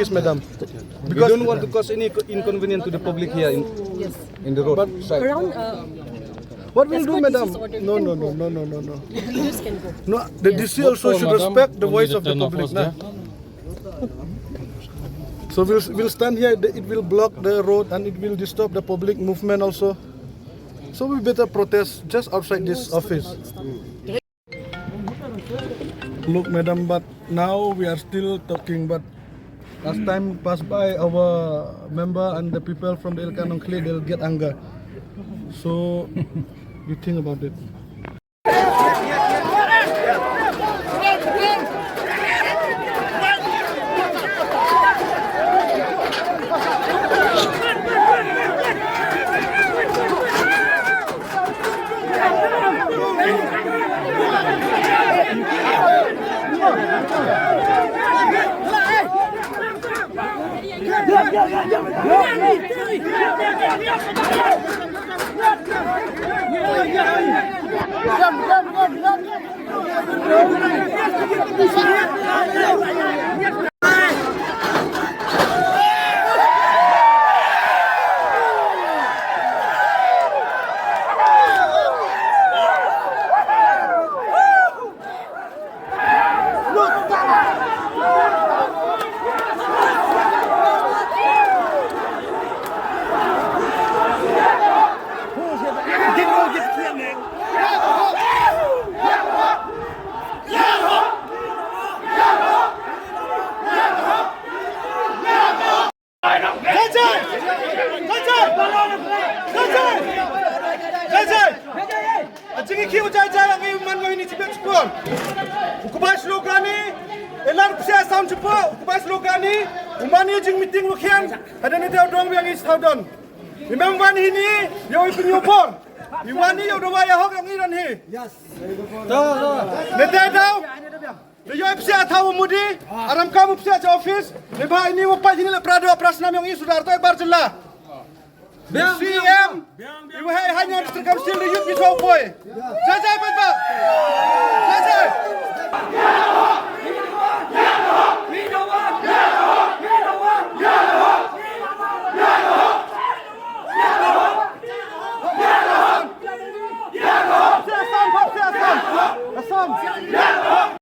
office, madam. We don't want to cause any inconvenience to the public here in the road. But Around, what will do, madam? ordered. No. leaders can go. No, the DC also should respect the voice of the public. Nah. So we'll stand here. It will block the road and it will disturb the public movement also. So we better protest just outside this office. Look, madam, but now we are still talking. But as time pass by, our member and the people from the Ilkanong Kli, they'll get anger. So you think about it. Jingïoh jalan ngayon man ngayon ni Tibet Jubor. Ukubay slogan ni, elar psia sound Jubor. Ukubay slogan ni, umani jing meeting lukian. Ada ni dia dong yang is taudon. Imam wan ini, yo penyubor. Iwani yo doa ya hok yang iran hi. Yes. Nete tau. Yo psia tahu mudi, aram kamu psia ke office. Leba ini upai ini le prado prasnam yang ini sudah arto bar jelah. CM, ibu hanya terkam stil di YouTube bisa boy. Jajai Paidbah. Jajai.